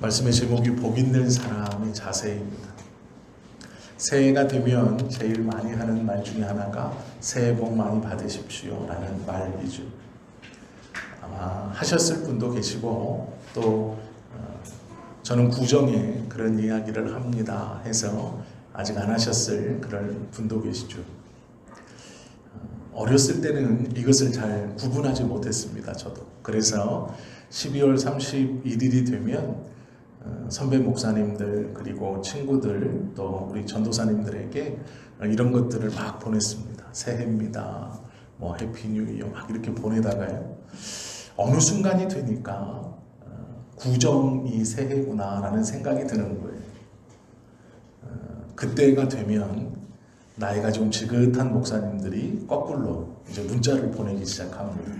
말씀의 제목이 복 있는 사람의 자세입니다. 새해가 되면 제일 많이 하는 말 중에 하나가 새해 복 많이 받으십시오 라는 말이죠. 아마 하셨을 분도 계시고 또 저는 구정에 그런 이야기를 합니다 해서 아직 안 하셨을 그런 분도 계시죠. 어렸을 때는 이것을 잘 구분하지 못했습니다. 저도. 그래서 12월 31일이 되면 선배 목사님들 그리고 친구들 또 우리 전도사님들에게 이런 것들을 막 보냈습니다. 새해입니다. 뭐 해피 뉴 이어 막 이렇게 보내다가요. 어느 순간이 되니까 구정이 새해구나 라는 생각이 드는 거예요. 그때가 되면 나이가 좀 지긋한 목사님들이 거꾸로 이제 문자를 보내기 시작합니다.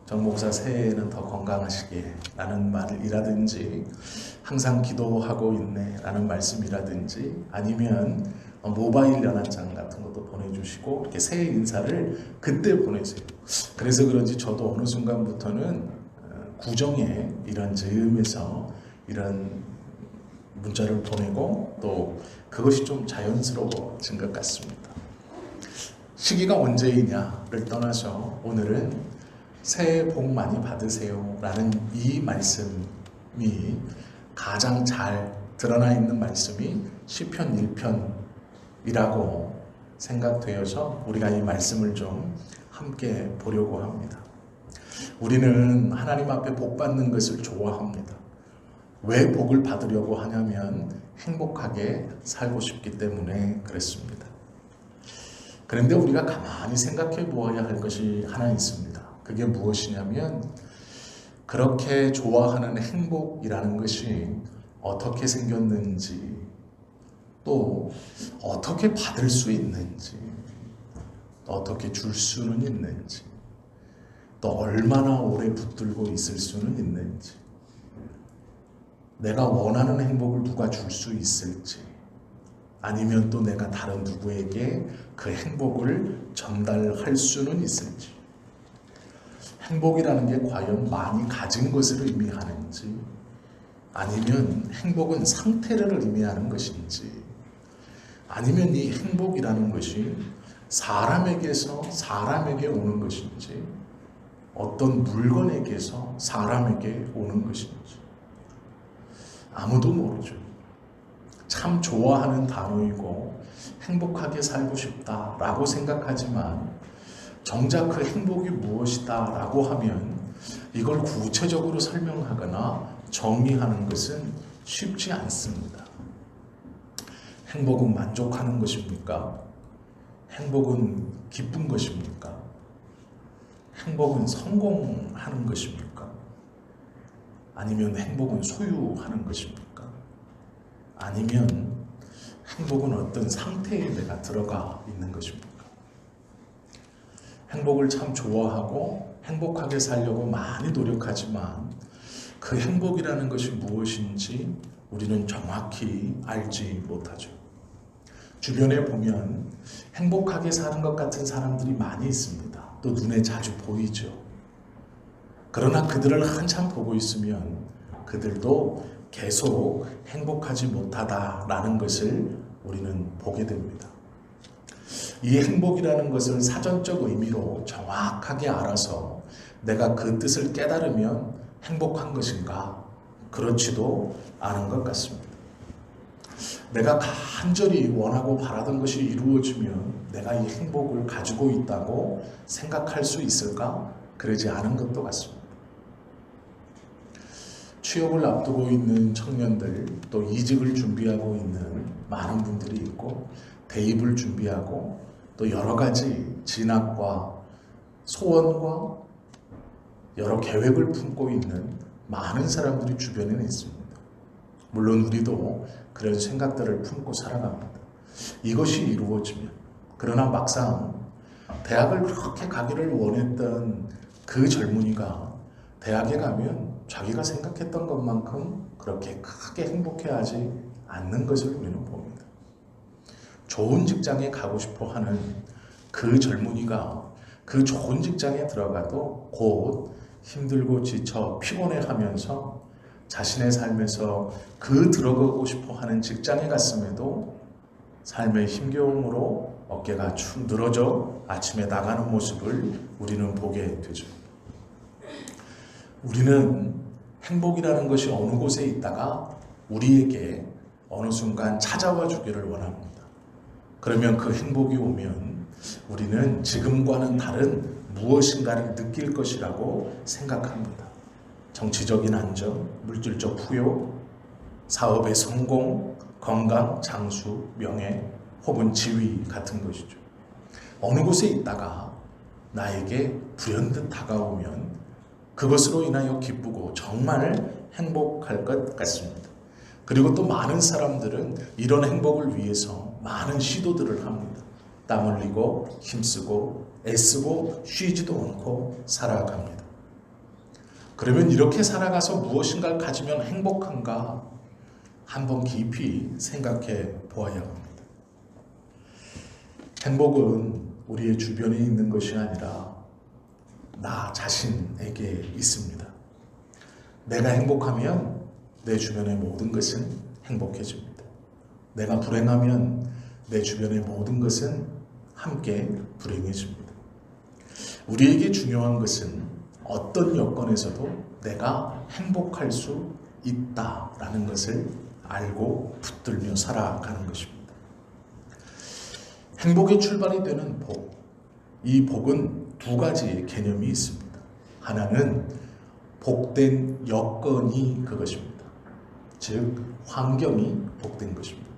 정 목사 새해에는 더 건강하시게 라는 말이라든지 항상 기도하고 있네 라는 말씀이라든지 아니면 모바일 연한장 같은 것도 보내주시고 이렇게 새해 인사를 그때 보내세요. 그래서 그런지 저도 어느 순간부터는 구정에 이런 즈음에서 이런 문자를 보내고 또 그것이 좀 자연스러워진 것 같습니다. 시기가 언제이냐를 떠나서 오늘은 새해 복 많이 받으세요 라는 이 말씀이 가장 잘 드러나 있는 말씀이 시편 1편이라고 생각되어서 우리가 이 말씀을 좀 함께 보려고 합니다. 우리는 하나님 앞에 복 받는 것을 좋아합니다. 왜 복을 받으려고 하냐면 행복하게 살고 싶기 때문에 그렇습니다. 그런데 우리가 가만히 생각해 보아야 할 것이 하나 있습니다. 그게 무엇이냐면 그렇게 좋아하는 행복이라는 것이 어떻게 생겼는지 또 어떻게 받을 수 있는지 또 어떻게 줄 수는 있는지 또 얼마나 오래 붙들고 있을 수는 있는지 내가 원하는 행복을 누가 줄 수 있을지 아니면 또 내가 다른 누구에게 그 행복을 전달할 수는 있을지 행복이라는 게 과연 많이 가진 것을 의미하는지 아니면 행복은 상태를 의미하는 것인지 아니면 이 행복이라는 것이 사람에게서 사람에게 오는 것인지 어떤 물건에게서 사람에게 오는 것인지 아무도 모르죠. 참 좋아하는 단어이고 행복하게 살고 싶다라고 생각하지만 정작 그 행복이 무엇이다 라고 하면 이걸 구체적으로 설명하거나 정의하는 것은 쉽지 않습니다. 행복은 만족하는 것입니까? 행복은 기쁜 것입니까? 행복은 성공하는 것입니까? 아니면 행복은 소유하는 것입니까? 아니면 행복은 어떤 상태에 내가 들어가 있는 것입니까? 행복을 참 좋아하고 행복하게 살려고 많이 노력하지만 그 행복이라는 것이 무엇인지 우리는 정확히 알지 못하죠. 주변에 보면 행복하게 사는 것 같은 사람들이 많이 있습니다. 또 눈에 자주 보이죠. 그러나 그들을 한참 보고 있으면 그들도 계속 행복하지 못하다라는 것을 우리는 보게 됩니다. 이 행복이라는 것을 사전적 의미로 정확하게 알아서 내가 그 뜻을 깨달으면 행복한 것인가? 그렇지도 않은 것 같습니다. 내가 간절히 원하고 바라던 것이 이루어지면 내가 이 행복을 가지고 있다고 생각할 수 있을까? 그러지 않은 것도 같습니다. 취업을 앞두고 있는 청년들, 또 이직을 준비하고 있는 많은 분들이 있고 대입을 준비하고 또 여러 가지 진학과 소원과 여러 계획을 품고 있는 많은 사람들이 주변에는 있습니다. 물론 우리도 그런 생각들을 품고 살아갑니다. 이것이 이루어지면 그러나 막상 대학을 그렇게 가기를 원했던 그 젊은이가 대학에 가면 자기가 생각했던 것만큼 그렇게 크게 행복해하지 않는 것을 우리는 봅니다. 좋은 직장에 가고 싶어 하는 그 젊은이가 그 좋은 직장에 들어가도 곧 힘들고 지쳐 피곤해 하면서 자신의 삶에서 그 들어가고 싶어 하는 직장에 갔음에도 삶의 힘겨움으로 어깨가 축 늘어져 아침에 나가는 모습을 우리는 보게 되죠. 우리는 행복이라는 것이 어느 곳에 있다가 우리에게 어느 순간 찾아와 주기를 원합니다. 그러면 그 행복이 오면 우리는 지금과는 다른 무엇인가를 느낄 것이라고 생각합니다. 정치적인 안정, 물질적富有, 사업의 성공, 건강, 장수, 명예 혹은 지위 같은 것이죠. 어느 곳에 있다가 나에게 불현듯 다가오면 그것으로 인하여 기쁘고 정말 행복할 것 같습니다. 그리고 또 많은 사람들은 이런 행복을 위해서 많은 시도들을 합니다. 땀 흘리고 힘쓰고 애쓰고 쉬지도 않고 살아갑니다. 그러면 이렇게 살아가서 무엇인가를 가지면 행복한가? 한번 깊이 생각해 보아야 합니다. 행복은 우리의 주변에 있는 것이 아니라 나 자신에게 있습니다. 내가 행복하면 내 주변의 모든 것은 행복해집니다. 내가 불행하면 내 주변의 모든 것은 함께 불행해집니다. 우리에게 중요한 것은 어떤 여건에서도 내가 행복할 수 있다라는 것을 알고 붙들며 살아가는 것입니다. 행복의 출발이 되는 복, 이 복은 두 가지 개념이 있습니다. 하나는 복된 여건이 그것입니다. 즉 환경이 복된 것입니다.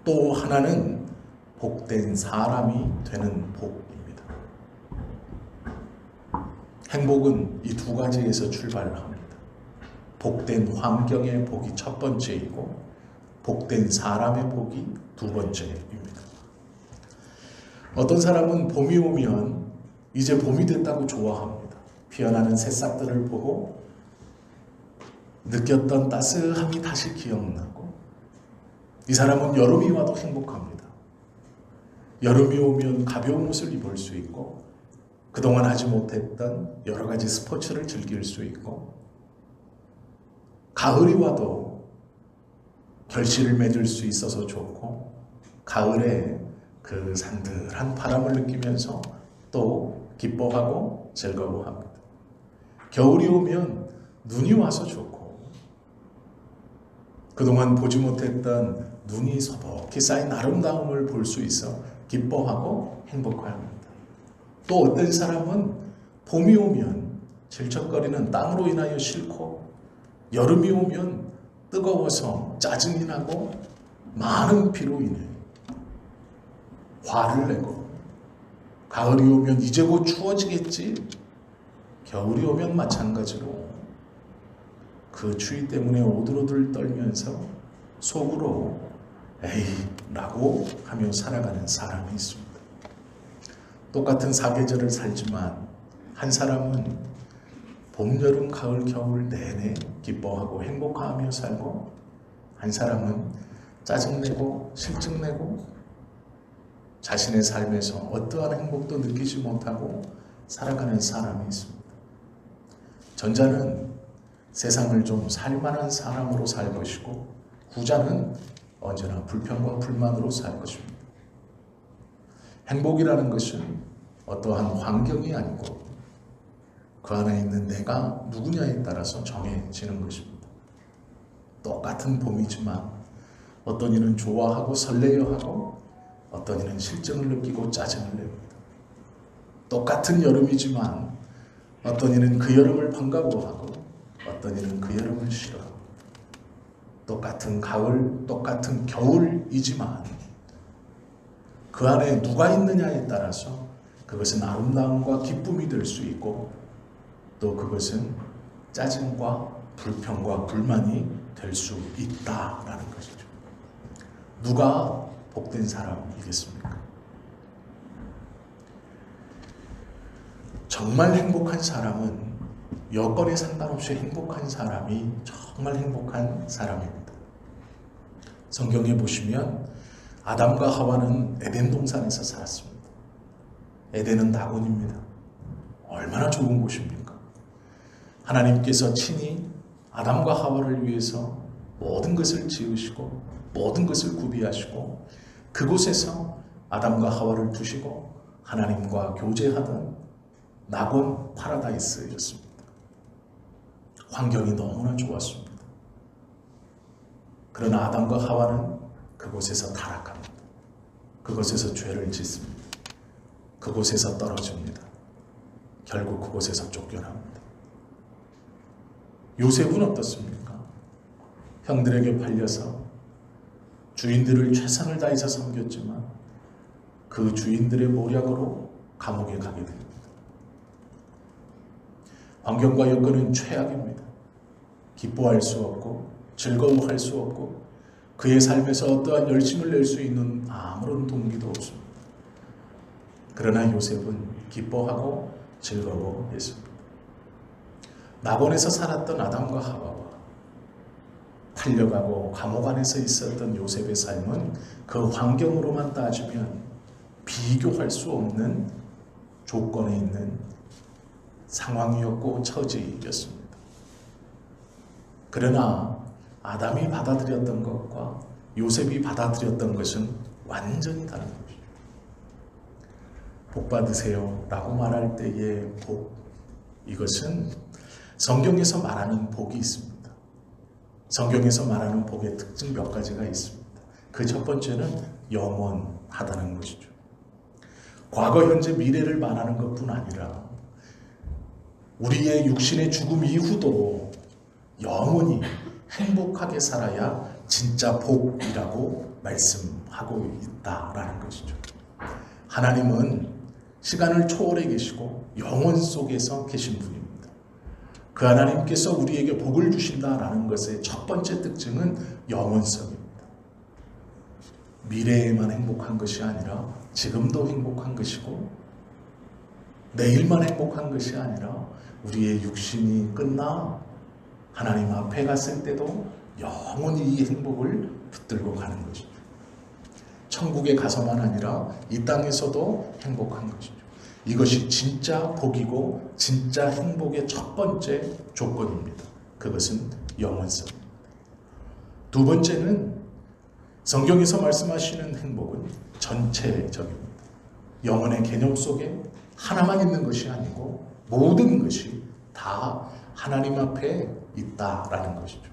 또 하나는 복된 사람이 되는 복입니다. 행복은 이 두 가지에서 출발을 합니다. 복된 환경의 복이 첫 번째이고 복된 사람의 복이 두 번째입니다. 어떤 사람은 봄이 오면 이제 봄이 됐다고 좋아합니다. 피어나는 새싹들을 보고 느꼈던 따스함이 다시 기억나고, 이 사람은 여름이 와도 행복합니다. 여름이 오면 가벼운 옷을 입을 수 있고 그동안 하지 못했던 여러 가지 스포츠를 즐길 수 있고, 가을이 와도 결실을 맺을 수 있어서 좋고, 가을에 그 산들한 바람을 느끼면서 또 기뻐하고 즐거워합니다. 겨울이 오면 눈이 와서 좋고, 그동안 보지 못했던 눈이 서먹히 쌓인 아름다움을 볼 수 있어 기뻐하고 행복합니다. 또 어떤 사람은 봄이 오면 질척거리는 땀으로 인하여 싫고, 여름이 오면 뜨거워서 짜증이 나고 많은 피로 인해 화를 내고, 가을이 오면 이제 곧 추워지겠지, 겨울이 오면 마찬가지로 그 추위 때문에 오들오들 떨면서 속으로 에이 라고 하며 살아가는 사람이 있습니다. 똑같은 사계절을 살지만 한 사람은 봄, 여름, 가을, 겨울 내내 기뻐하고 행복하며 살고, 한 사람은 짜증내고 실증내고 자신의 삶에서 어떠한 행복도 느끼지 못하고 살아가는 사람이 있습니다. 전자는 세상을 좀 살만한 사람으로 살 것이고, 후자는 언제나 불평과 불만으로 살 것입니다. 행복이라는 것은 어떠한 환경이 아니고 그 안에 있는 내가 누구냐에 따라서 정해지는 것입니다. 똑같은 봄이지만 어떤 이는 좋아하고 설레어하고 어떤 이는 실증을 느끼고 짜증을 냅니다. 똑같은 여름이지만 어떤 이는 그 여름을 반가워하고 어떤 이는 그 여름을 싫어합니다. 똑같은 가을, 똑같은 겨울이지만 그 안에 누가 있느냐에 따라서 그것은 아름다움과 기쁨이 될 수 있고, 또 그것은 짜증과 불평과 불만이 될 수 있다라는 것이죠. 누가 복된 사람이겠습니까? 정말 행복한 사람은 여건에 상관없이 행복한 사람이 정말 행복한 사람입니다. 성경에 보시면 아담과 하와는 에덴 동산에서 살았습니다. 에덴은 낙원입니다. 얼마나 좋은 곳입니까? 하나님께서 친히 아담과 하와를 위해서 모든 것을 지으시고 모든 것을 구비하시고 그곳에서 아담과 하와를 두시고 하나님과 교제하던 낙원 파라다이스였습니다. 환경이 너무나 좋았습니다. 그러나 아담과 하와는 그곳에서 타락합니다. 그곳에서 죄를 짓습니다. 그곳에서 떨어집니다. 결국 그곳에서 쫓겨납니다. 요셉은 어떻습니까? 형들에게 팔려서 주인들을 최선을 다해서 섬겼지만 그 주인들의 모략으로 감옥에 가게 됩니다. 환경과 여건은 최악입니다. 기뻐할 수 없고 즐거워할 수 없고 그의 삶에서 어떠한 열심을 낼 수 있는 아무런 동기도 없습니다. 그러나 요셉은 기뻐하고 즐거워했습니다. 낙원에서 살았던 아담과 하와와 팔려가고 감옥 안에서 있었던 요셉의 삶은 그 환경으로만 따지면 비교할 수 없는 조건에 있는 상황이었고 처지였습니다. 그러나 아담이 받아들였던 것과 요셉이 받아들였던 것은 완전히 다른 것이죠. 복 받으세요 라고 말할 때의 복, 이것은 성경에서 말하는 복이 있습니다. 성경에서 말하는 복의 특징 몇 가지가 있습니다. 그 첫 번째는 영원하다는 것이죠. 과거, 현재, 미래를 말하는 것뿐 아니라 우리의 육신의 죽음 이후도 영원히 행복하게 살아야 진짜 복이라고 말씀하고 있다라는 것이죠. 하나님은 시간을 초월해 계시고 영원 속에서 계신 분입니다. 그 하나님께서 우리에게 복을 주신다라는 것의 첫 번째 특징은 영원성입니다. 미래에만 행복한 것이 아니라 지금도 행복한 것이고 내일만 행복한 것이 아니라 우리의 육신이 끝나 하나님 앞에 갔을 때도 영원히 이 행복을 붙들고 가는 것이죠. 천국에 가서만 아니라 이 땅에서도 행복한 것이죠. 이것이 진짜 복이고 진짜 행복의 첫 번째 조건입니다. 그것은 영원성입니다. 두 번째는 성경에서 말씀하시는 행복은 전체적입니다. 영혼의 개념 속에 하나만 있는 것이 아니고 모든 것이 다 하나님 앞에 있다라는 것이죠.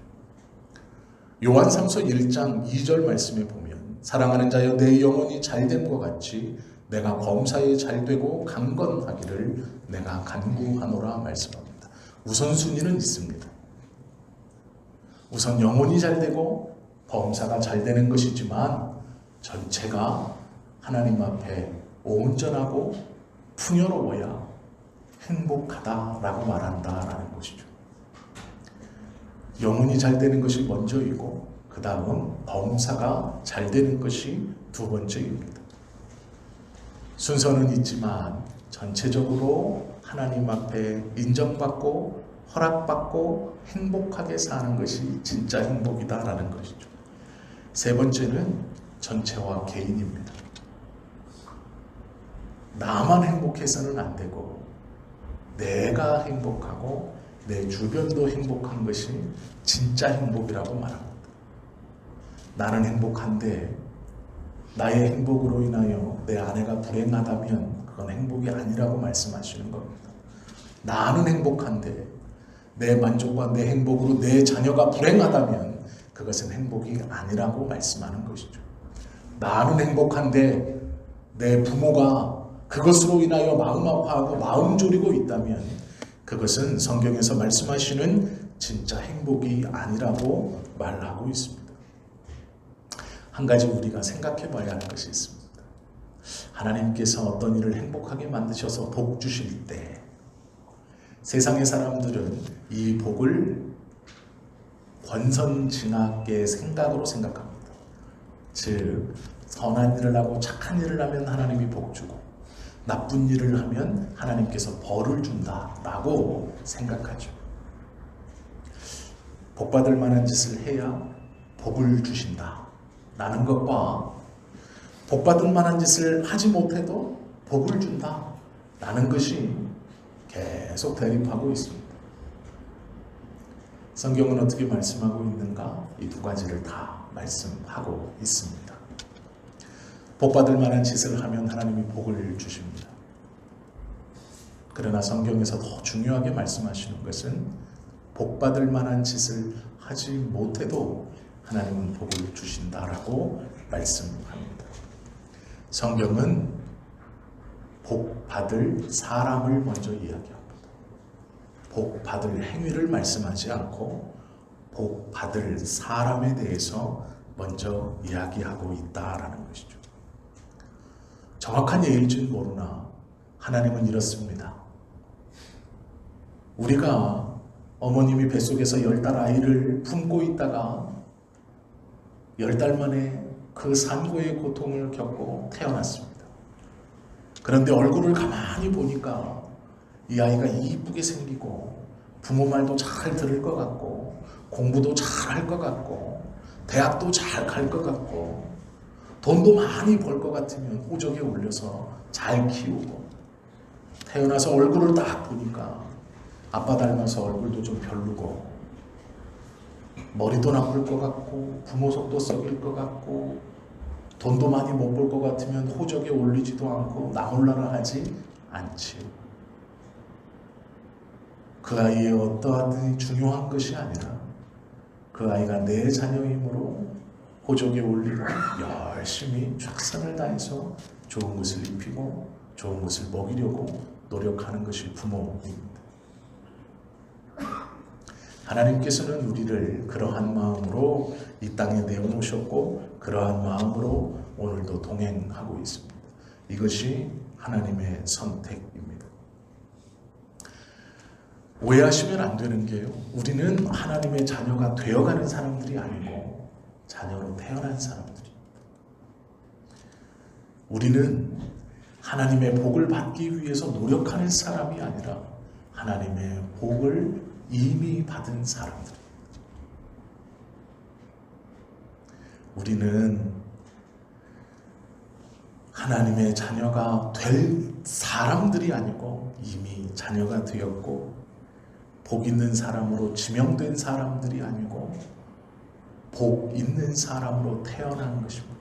요한삼서 1장 2절 말씀에 보면 사랑하는 자여 내 영혼이 잘됨과 같이 내가 범사에 잘되고 강건하기를 내가 간구하노라 말씀합니다. 우선순위는 있습니다. 우선 영혼이 잘되고 범사가 잘되는 것이지만 전체가 하나님 앞에 온전하고 풍요로워야 행복하다라고 말한다라는 것이죠. 영혼이 잘되는 것이 먼저이고 그 다음은 범사가 잘되는 것이 두 번째입니다. 순서는 있지만 전체적으로 하나님 앞에 인정받고 허락받고 행복하게 사는 것이 진짜 행복이다라는 것이죠. 세 번째는 전체와 개인입니다. 나만 행복해서는 안 되고 내가 행복하고 내 주변도 행복한 것이 진짜 행복이라고 말합니다. 나는 행복한데 나의 행복으로 인하여 내 아내가 불행하다면 그건 행복이 아니라고 말씀하시는 겁니다. 나는 행복한데 내 만족과 내 행복으로 내 자녀가 불행하다면 그것은 행복이 아니라고 말씀하는 것이죠. 나는 행복한데 내 부모가 그것으로 인하여 마음 아파하고 마음 졸이고 있다면 그것은 성경에서 말씀하시는 진짜 행복이 아니라고 말하고 있습니다. 한 가지 우리가 생각해 봐야 할 것이 있습니다. 하나님께서 어떤 일을 행복하게 만드셔서 복 주실 때 세상의 사람들은 이 복을 권선징악의 생각으로 생각합니다. 즉 선한 일을 하고 착한 일을 하면 하나님이 복 주고 나쁜 일을 하면 하나님께서 벌을 준다라고 생각하죠. 복받을 만한 짓을 해야 복을 주신다라는 것과 복받을 만한 짓을 하지 못해도 복을 준다라는 것이 계속 대립하고 있습니다. 성경은 어떻게 말씀하고 있는가? 이 두 가지를 다 말씀하고 있습니다. 복받을 만한 짓을 하면 하나님이 복을 주십니다. 그러나 성경에서 더 중요하게 말씀하시는 것은 복받을 만한 짓을 하지 못해도 하나님은 복을 주신다라고 말씀합니다. 성경은 복받을 사람을 먼저 이야기합니다. 복받을 행위를 말씀하지 않고 복받을 사람에 대해서 먼저 이야기하고 있다라는 것이죠. 정확한 예일지는 모르나 하나님은 이렇습니다. 우리가 어머님이 뱃속에서 10달 아이를 품고 있다가 10달 만에 그 산고의 고통을 겪고 태어났습니다. 그런데 얼굴을 가만히 보니까 이 아이가 이쁘게 생기고 부모 말도 잘 들을 것 같고 공부도 잘 할 것 같고 대학도 잘 갈 것 같고 돈도 많이 벌 것 같으면 호적에 올려서 잘 키우고 태어나서 얼굴을 딱 보니까 아빠 닮아서 얼굴도 좀 별로고 머리도 나쁠 것 같고 부모 속도 썩일 것 같고 돈도 많이 못 벌 것 같으면 호적에 올리지도 않고 나몰라라 하지 않지요. 그 아이의 어떠하든 중요한 것이 아니라 그 아이가 내 자녀이므로 호적에 올리고 열심히 최선을 다해서 좋은 것을 입히고 좋은 것을 먹이려고 노력하는 것이 부모입니다. 하나님께서는 우리를 그러한 마음으로 이 땅에 내어놓으셨고 그러한 마음으로 오늘도 동행하고 있습니다. 이것이 하나님의 선택입니다. 오해하시면 안 되는 게요. 우리는 하나님의 자녀가 되어가는 사람들이 아니고 자녀로 태어난 사람들입니다. 우리는 하나님의 복을 받기 위해서 노력하는 사람이 아니라 하나님의 복을 이미 받은 사람들. 우리는 하나님의 자녀가 될 사람들이 아니고 이미 자녀가 되었고 복 있는 사람으로 지명된 사람들이 아니고 복 있는 사람으로 태어난 것입니다.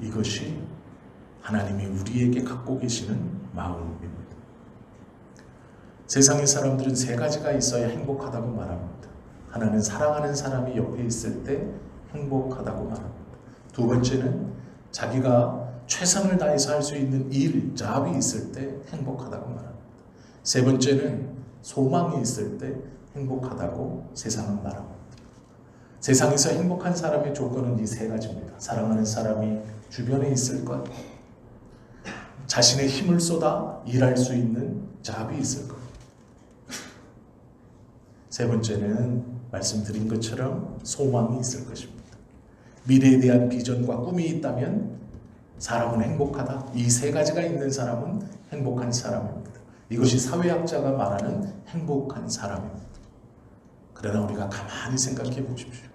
이것이 하나님이 우리에게 갖고 계시는 마음입니다. 세상의 사람들은 세 가지가 있어야 행복하다고 말합니다. 하나는 사랑하는 사람이 옆에 있을 때 행복하다고 말합니다. 두 번째는 자기가 최선을 다해서 할 수 있는 일, 잡이 있을 때 행복하다고 말합니다. 세 번째는 소망이 있을 때 행복하다고 세상은 말합니다. 세상에서 행복한 사람의 조건은 이 세 가지입니다. 사랑하는 사람이 주변에 있을 것, 자신의 힘을 쏟아 일할 수 있는 잡이 있을 것, 세 번째는 말씀드린 것처럼 소망이 있을 것입니다. 미래에 대한 비전과 꿈이 있다면 사람은 행복하다. 이 세 가지가 있는 사람은 행복한 사람입니다. 이것이 사회학자가 말하는 행복한 사람입니다. 그러나 우리가 가만히 생각해 보십시오.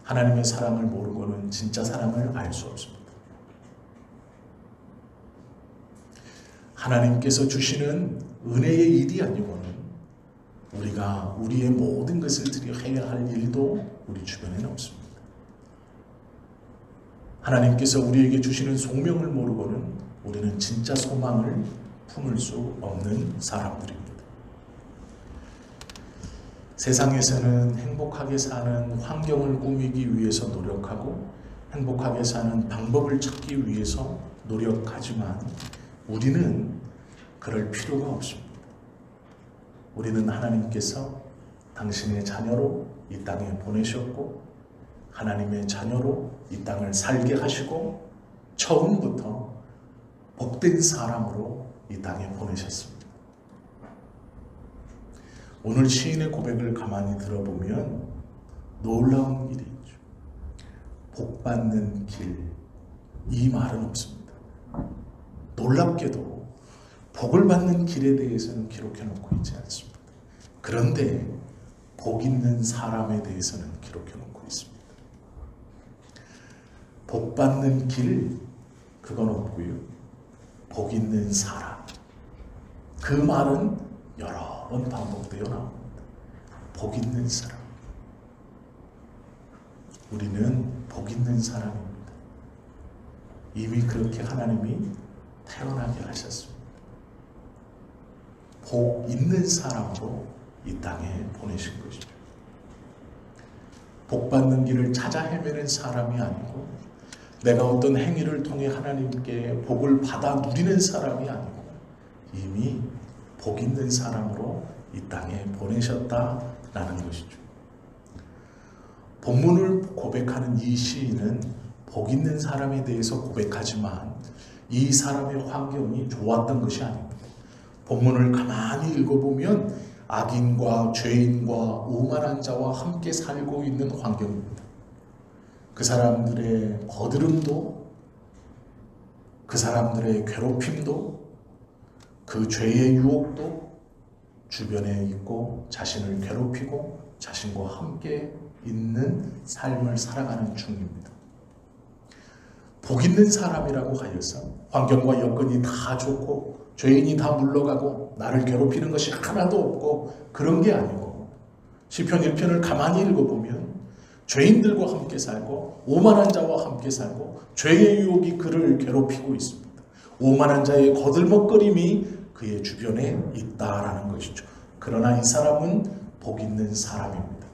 하나님의 사랑을 모르고는 진짜 사랑을 알 수 없습니다. 하나님께서 주시는 은혜의 일이 아니고는 우리가 우리의 모든 것을 드려야 할 일도 우리 주변에는 없습니다. 하나님께서 우리에게 주시는 소명을 모르고는 우리는 진짜 소망을 품을 수 없는 사람들입니다. 세상에서는 행복하게 사는 환경을 꾸미기 위해서 노력하고 행복하게 사는 방법을 찾기 위해서 노력하지만 우리는 그럴 필요가 없습니다. 우리는 하나님께서 당신의 자녀로 이 땅에 보내셨고 하나님의 자녀로 이 땅을 살게 하시고 처음부터 복된 사람으로 이 땅에 보내셨습니다. 오늘 시인의 고백을 가만히 들어보면 놀라운 일이 있죠. 복받는 길, 이 말은 없습니다. 놀랍게도 복을 받는 길에 대해서는 기록해 놓고 있지 않습니다. 그런데 복 있는 사람에 대해서는 기록해 놓고 있습니다. 복 받는 길, 그건 없고요. 복 있는 사람, 그 말은 여러 번 반복되어 나옵니다. 복 있는 사람. 우리는 복 있는 사람입니다. 이미 그렇게 하나님이 태어나게 하셨습니다. 복 있는 사람으로 이 땅에 보내신 것이죠. 복 받는 길을 찾아 헤매는 사람이 아니고 내가 어떤 행위를 통해 하나님께 복을 받아 누리는 사람이 아니고 이미 복 있는 사람으로 이 땅에 보내셨다라는 것이죠. 본문을 고백하는 이 시인은 복 있는 사람에 대해서 고백하지만 이 사람의 환경이 좋았던 것이 아닙니다. 본문을 가만히 읽어보면 악인과 죄인과 오만한 자와 함께 살고 있는 환경입니다. 그 사람들의 거드름도, 그 사람들의 괴롭힘도, 그 죄의 유혹도 주변에 있고 자신을 괴롭히고 자신과 함께 있는 삶을 살아가는 중입니다. 복 있는 사람이라고 하여서 환경과 여건이 다 좋고 죄인이 다 물러가고 나를 괴롭히는 것이 하나도 없고 그런 게 아니고 시편 1편을 가만히 읽어보면 죄인들과 함께 살고 오만한 자와 함께 살고 죄의 유혹이 그를 괴롭히고 있습니다. 오만한 자의 거들먹거림이 그의 주변에 있다라는 것이죠. 그러나 이 사람은 복 있는 사람입니다.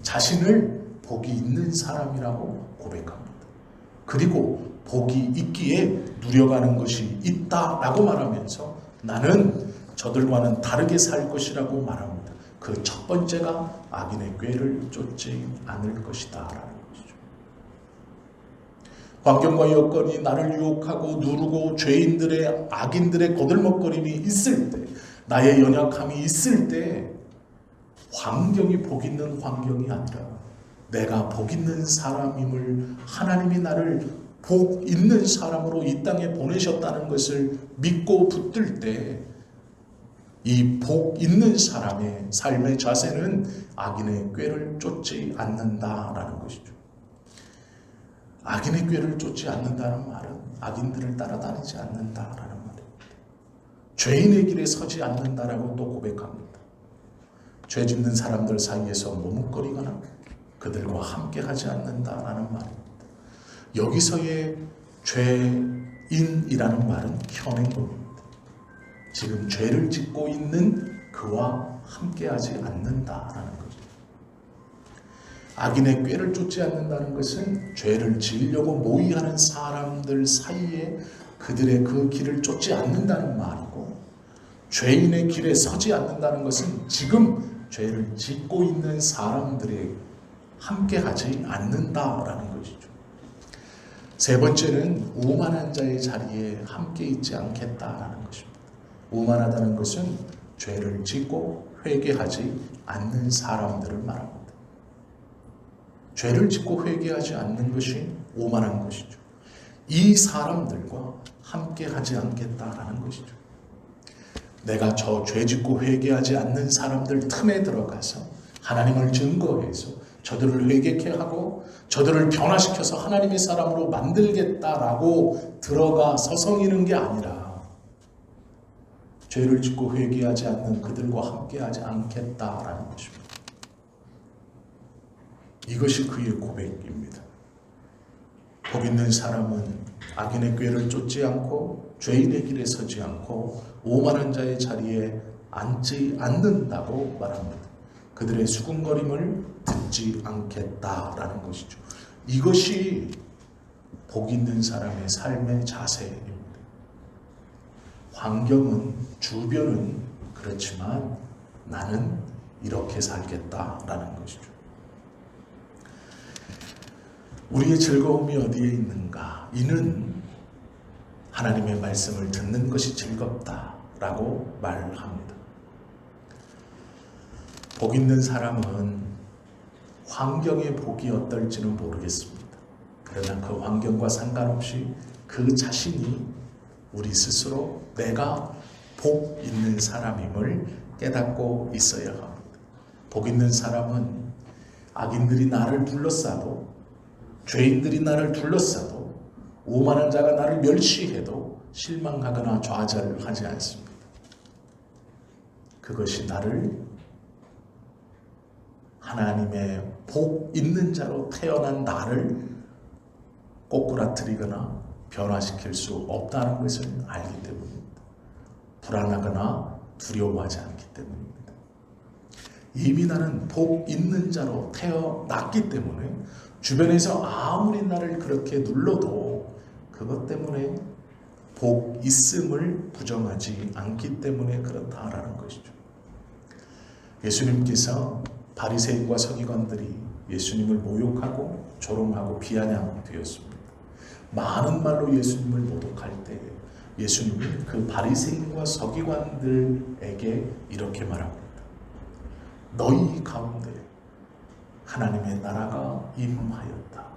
자신을 복이 있는 사람이라고 고백합니다. 그리고 복이 있기에 누려가는 것이 있다라고 말하면서 나는 저들과는 다르게 살 것이라고 말합니다. 그 첫 번째가 악인의 꾀를 쫓지 않을 것이다 라는 것이죠. 환경과 여건이 나를 유혹하고 누르고 죄인들의 악인들의 거들먹거림이 있을 때 나의 연약함이 있을 때 환경이 복 있는 환경이 아니라 내가 복 있는 사람임을 하나님이 나를 복 있는 사람으로 이 땅에 보내셨다는 것을 믿고 붙들 때 이 복 있는 사람의 삶의 자세는 악인의 꾀를 쫓지 않는다라는 것이죠. 악인의 꾀를 쫓지 않는다는 말은 악인들을 따라다니지 않는다라는 말입니다. 죄인의 길에 서지 않는다라고 또 고백합니다. 죄 짓는 사람들 사이에서 머뭇거리거나 그들과 함께하지 않는다라는 말입니다. 여기서의 죄인이라는 말은 현행 겁니다. 지금 죄를 짓고 있는 그와 함께하지 않는다라는 거죠. 악인의 꾀를 쫓지 않는다는 것은 죄를 지으려고 모의하는 사람들 사이에 그들의 그 길을 쫓지 않는다는 말이고, 죄인의 길에 서지 않는다는 것은 지금 죄를 짓고 있는 사람들의 함께하지 않는다라는 것이죠. 세 번째는 오만한 자의 자리에 함께 있지 않겠다라는 것입니다. 오만하다는 것은 죄를 짓고 회개하지 않는 사람들을 말합니다. 죄를 짓고 회개하지 않는 것이 오만한 것이죠. 이 사람들과 함께하지 않겠다라는 것이죠. 내가 저 죄 짓고 회개하지 않는 사람들 틈에 들어가서 하나님을 증거해서 저들을 회개케 하고 저들을 변화시켜서 하나님의 사람으로 만들겠다라고 들어가 서성이는 게 아니라 죄를 짓고 회개하지 않는 그들과 함께하지 않겠다라는 것입니다. 이것이 그의 고백입니다. 복 있는 사람은 악인의 꾀를 쫓지 않고 죄인의 길에 서지 않고 오만한 자의 자리에 앉지 않는다고 말합니다. 그들의 수군거림을 듣지 않겠다라는 것이죠. 이것이 복 있는 사람의 삶의 자세입니다. 환경은, 주변은 그렇지만 나는 이렇게 살겠다라는 것이죠. 우리의 즐거움이 어디에 있는가? 이는 하나님의 말씀을 듣는 것이 즐겁다라고 말합니다. 복 있는 사람은 환경의 복이 어떨지는 모르겠습니다. 그러나 그 환경과 상관없이 그 자신이 우리 스스로 내가 복 있는 사람임을 깨닫고 있어야 합니다. 복 있는 사람은 악인들이 나를 둘러싸도, 죄인들이 나를 둘러싸도, 오만한 자가 나를 멸시해도 실망하거나 좌절하지 않습니다. 그 그것이 나를 하나님의 복 있는 자로 태어난 나를 꼬꾸라뜨리거나 변화시킬 수 없다는 것을 알기 때문입니다. 불안하거나 두려워하지 않기 때문입니다. 이미 나는 복 있는 자로 태어났기 때문에 주변에서 아무리 나를 그렇게 눌러도 그것 때문에 복 있음을 부정하지 않기 때문에 그렇다라는 것이죠. 예수님께서 바리새인과 서기관들이 예수님을 모욕하고 조롱하고 비아냥되었습니다. 많은 말로 예수님을 모독할 때 예수님이 그 바리새인과 서기관들에게 이렇게 말합니다. 너희 가운데 하나님의 나라가 임하였다.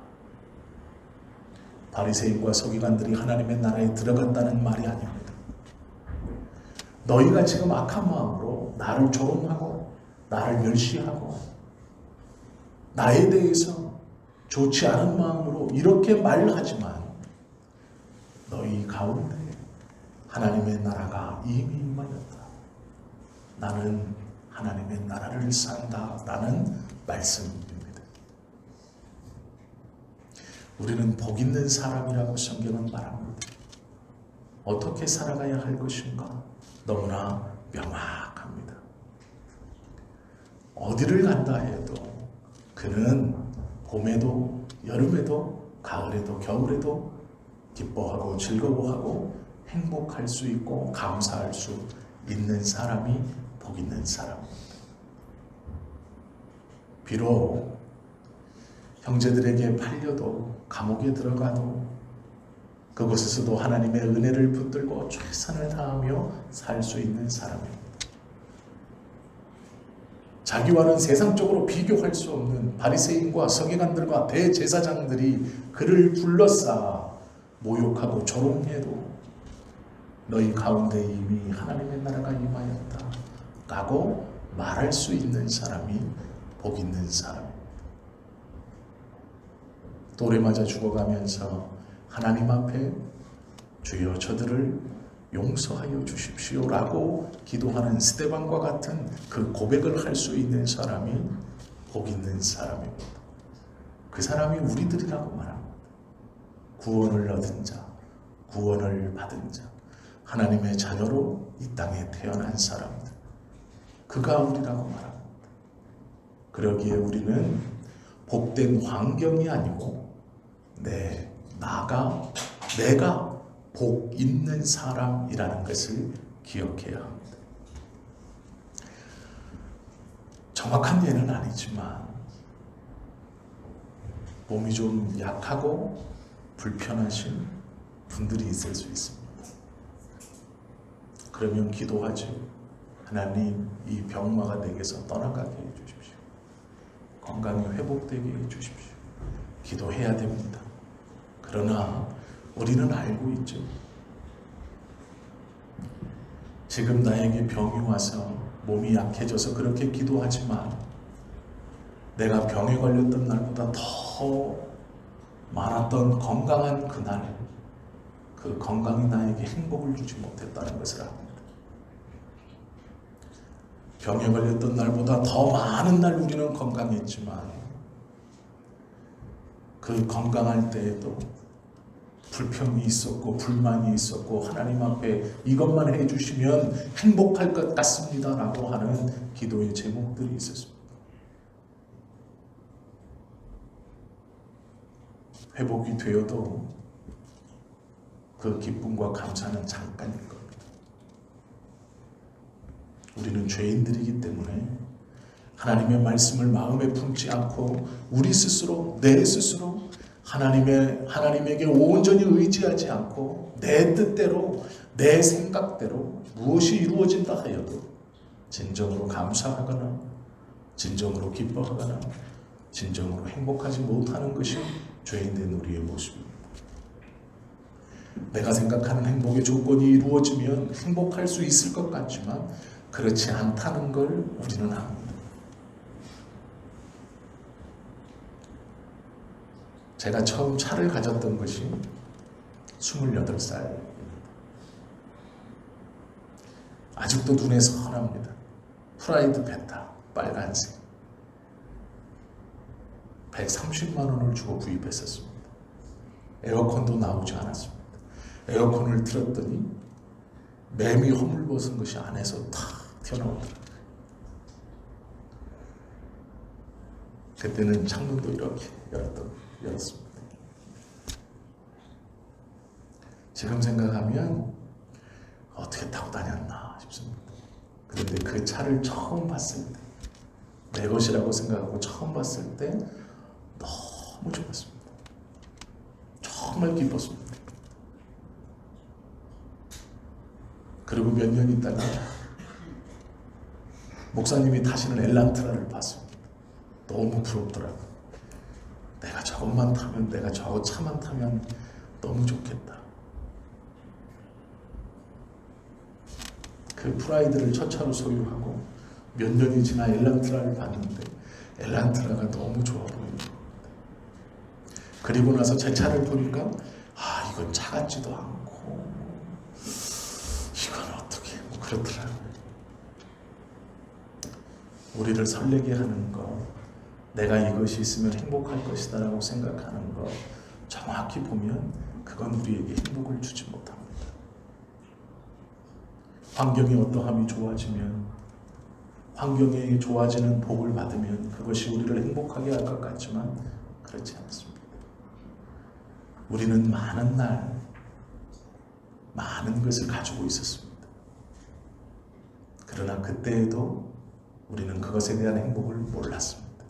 바리새인과 서기관들이 하나님의 나라에 들어갔다는 말이 아닙니다. 너희가 지금 악한 마음으로 나를 조롱하고 나를 멸시하고 나에 대해서 좋지 않은 마음으로 이렇게 말하지만 너희 가운데 하나님의 나라가 이미 임하였다. 나는 하나님의 나라를 산다라는 말씀입니다. 우리는 복 있는 사람이라고 성경은 말합니다. 어떻게 살아가야 할 것인가? 너무나 명확합니다. 어디를 간다 해도 그는 봄에도 여름에도 가을에도 겨울에도 기뻐하고 즐거워하고 행복할 수 있고 감사할 수 있는 사람이 복 있는 사람입니다. 비록 형제들에게 팔려도 감옥에 들어가도 그곳에서도 하나님의 은혜를 붙들고 최선을 다하며 살 수 있는 사람입니다. 자기와는 세상적으로 비교할 수 없는 바리새인과 서기관들과 대제사장들이 그를 둘러싸 모욕하고 조롱해도 너희 가운데 이미 하나님의 나라가 임하였다 라고 말할 수 있는 사람이 복 있는 사람입니다. 돌에 맞아 죽어가면서 하나님 앞에 주여 저들을 용서하여 주십시오 라고 기도하는 스데반과 같은 그 고백을 할 수 있는 사람이 복 있는 사람입니다. 그 사람이 우리들이라고 말합니다. 구원을 얻은 자, 구원을 받은 자, 하나님의 자녀로 이 땅에 태어난 사람들, 그가 우리라고 말합니다. 그러기에 우리는 복된 환경이 아니고 내가 복 있는 사람이라는 것을 기억해야 합니다. 정확한 예는 아니지만 몸이 좀 약하고 불편하신 분들이 있을 수 있습니다. 그러면 기도하지. 하나님, 이 병마가 내게서 떠나가게 해주십시오. 건강이 회복되게 해주십시오. 기도해야 됩니다. 그러나 우리는 알고 있죠. 지금 나에게 병이 와서 몸이 약해져서 그렇게 기도하지만 내가 병에 걸렸던 날보다 더 많았던 건강한 그날, 그 건강이 나에게 행복을 주지 못했다는 것을 압니다. 병에 걸렸던 날보다 더 많은 날 우리는 건강했지만 그 건강할 때에도 불평이 있었고 불만이 있었고 하나님 앞에 이것만 해주시면 행복할 것 같습니다 라고 하는 기도의 제목들이 있었습니다. 회복이 되어도 그 기쁨과 감사는 잠깐일 겁니다. 우리는 죄인들이기 때문에 하나님의 말씀을 마음에 품지 않고 우리 스스로 내 스스로 하나님에게 온전히 의지하지 않고 내 뜻대로 내 생각대로 무엇이 이루어진다 하여도 진정으로 감사하거나 진정으로 기뻐하거나 진정으로 행복하지 못하는 것이 죄인된 우리의 모습입니다. 내가 생각하는 행복의 조건이 이루어지면 행복할 수 있을 것 같지만 그렇지 않다는 걸 우리는 압니다. 제가 처음 차를 가졌던 것이 28살입니다. 아직도 눈에 선합니다. 프라이드 베타 빨간색 130만 원을 주고 구입했었습니다. 에어컨도 나오지 않았습니다. 에어컨을 틀었더니 매미 허물벗은 것이 안에서 탁 튀어나오더라고요. 그때는 창문도 이렇게 열었습니다. 지금 생각하면 어떻게 타고 다녔나 싶습니다. 그런데 그 차를 처음 봤을 때, 내 것이라고 생각하고 처음 봤을 때 너무 좋았습니다. 정말 기뻤습니다. 그리고 몇 년 있다가 목사님이 타시는 엘란트라를 봤습니다. 너무 부럽더라고요. 내가 저것만 타면, 내가 저 차만 타면 너무 좋겠다. 그 프라이드를 첫 차로 소유하고 몇 년이 지나 엘란트라를 봤는데 엘란트라가 너무 좋아 보입니다. 그리고 나서 제 차를 보니까 이건 차 같지도 않고 이건 어떻게 그렇더라고요. 우리를 설레게 하는 것, 내가 이것이 있으면 행복할 것이다 라고 생각하는 것, 정확히 보면 그건 우리에게 행복을 주지 못합니다. 환경이 어떠함이 좋아지면, 환경이 좋아지는 복을 받으면 그것이 우리를 행복하게 할 것 같지만 그렇지 않습니다. 우리는 많은 날 많은 것을 가지고 있었습니다. 그러나 그때에도 우리는 그것에 대한 행복을 몰랐습니다.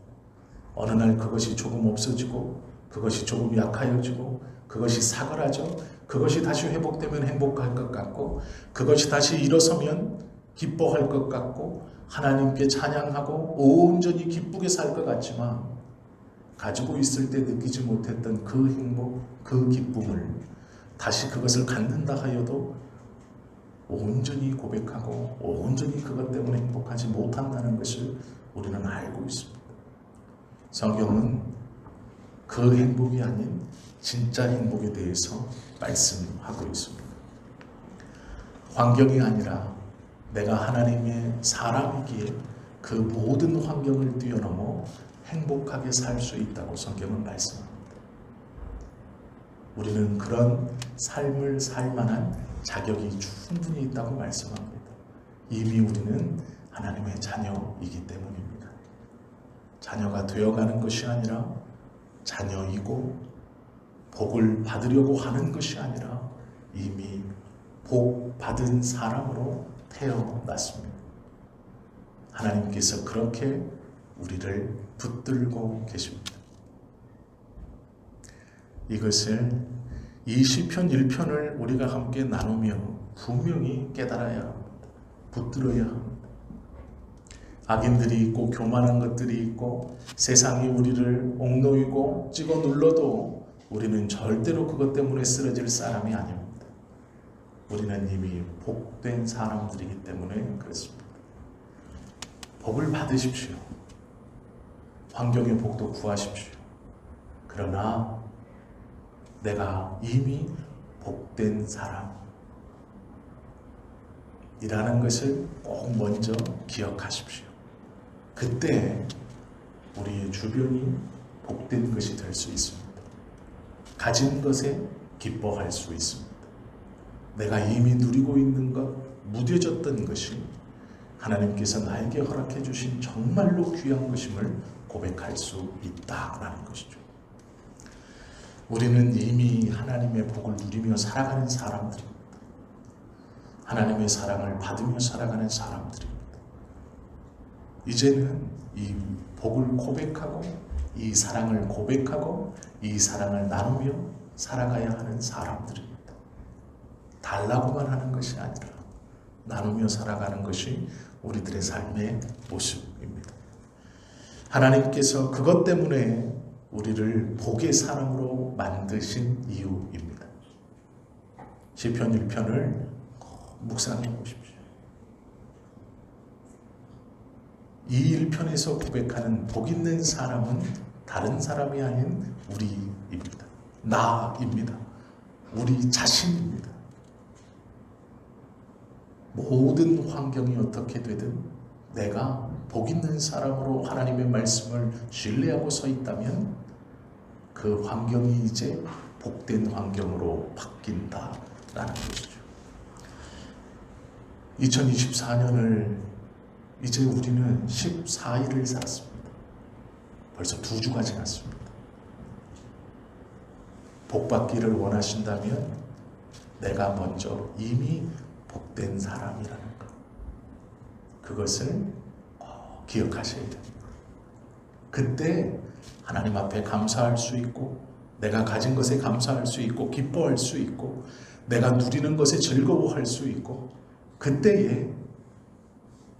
어느 날 그것이 조금 없어지고, 그것이 조금 약하여지고, 그것이 사그라져, 그것이 다시 회복되면 행복할 것 같고, 그것이 다시 일어서면 기뻐할 것 같고, 하나님께 찬양하고 온전히 기쁘게 살 것 같지만, 가지고 있을 때 느끼지 못했던 그 행복, 그 기쁨을 다시 그것을 갖는다 하여도 온전히 고백하고 온전히 그것 때문에 행복하지 못한다는 것을 우리는 알고 있습니다. 성경은 그 행복이 아닌 진짜 행복에 대해서 말씀하고 있습니다. 환경이 아니라 내가 하나님의 사람이기에 그 모든 환경을 뛰어넘어 행복하게 살 수 있다고 성경은 말씀합니다. 우리는 그런 삶을 살 만한 자격이 충분히 있다고 말씀합니다. 이미 우리는 하나님의 자녀이기 때문입니다. 자녀가 되어가는 것이 아니라 자녀이고 복을 받으려고 하는 것이 아니라 이미 복 받은 사람으로 태어났습니다. 하나님께서 그렇게 우리를 붙들고 계십니다. 이것을 이 시편 1편을 우리가 함께 나누며 분명히 깨달아야 합니다. 붙들어야 합니다. 악인들이 있고 교만한 것들이 있고 세상이 우리를 옥놓이고 찍어 눌러도 우리는 절대로 그것 때문에 쓰러질 사람이 아닙니다. 우리는 이미 복된 사람들이기 때문에 그렇습니다. 복을 받으십시오. 환경의 복도 구하십시오. 그러나 내가 이미 복된 사람이라는 것을 꼭 먼저 기억하십시오. 그때 우리의 주변이 복된 것이 될 수 있습니다. 가진 것에 기뻐할 수 있습니다. 내가 이미 누리고 있는 것, 무뎌졌던 것이 하나님께서 나에게 허락해 주신 정말로 귀한 것임을 고백할 수 있다라는 것이죠. 우리는 이미 하나님의 복을 누리며 살아가는 사람들입니다. 하나님의 사랑을 받으며 살아가는 사람들입니다. 이제는 이 복을 고백하고 이 사랑을 고백하고 이 사랑을 나누며 살아가야 하는 사람들입니다. 달라고만 하는 것이 아니라 나누며 살아가는 것이 우리들의 삶의 모습입니다. 하나님께서 그것 때문에 우리를 복의 사람으로 만드신 이유입니다. 시편 1편을 묵상해 보십시오. 이 1편에서 고백하는 복 있는 사람은 다른 사람이 아닌 우리입니다. 나입니다. 우리 자신입니다. 모든 환경이 어떻게 되든 내가 복 있는 사람으로 하나님의 말씀을 신뢰하고 서 있다면 그 환경이 이제 복된 환경으로 바뀐다라는 것이죠. 2024년을 이제 우리는 14일을 살았습니다. 벌써 2주가 지났습니다. 복받기를 원하신다면 내가 먼저 이미 복된 사람이라는 것, 그것을 기억하셔야 됩니다. 그때 하나님 앞에 감사할 수 있고, 내가 가진 것에 감사할 수 있고, 기뻐할 수 있고, 내가 누리는 것에 즐거워할 수 있고, 그때에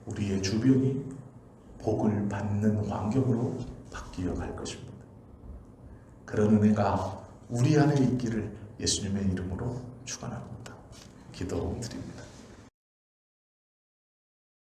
우리의 주변이 복을 받는 환경으로 바뀌어 갈 것입니다. 그런 은혜가 우리 안에 있기를 예수님의 이름으로 축원합니다. 기도드립니다.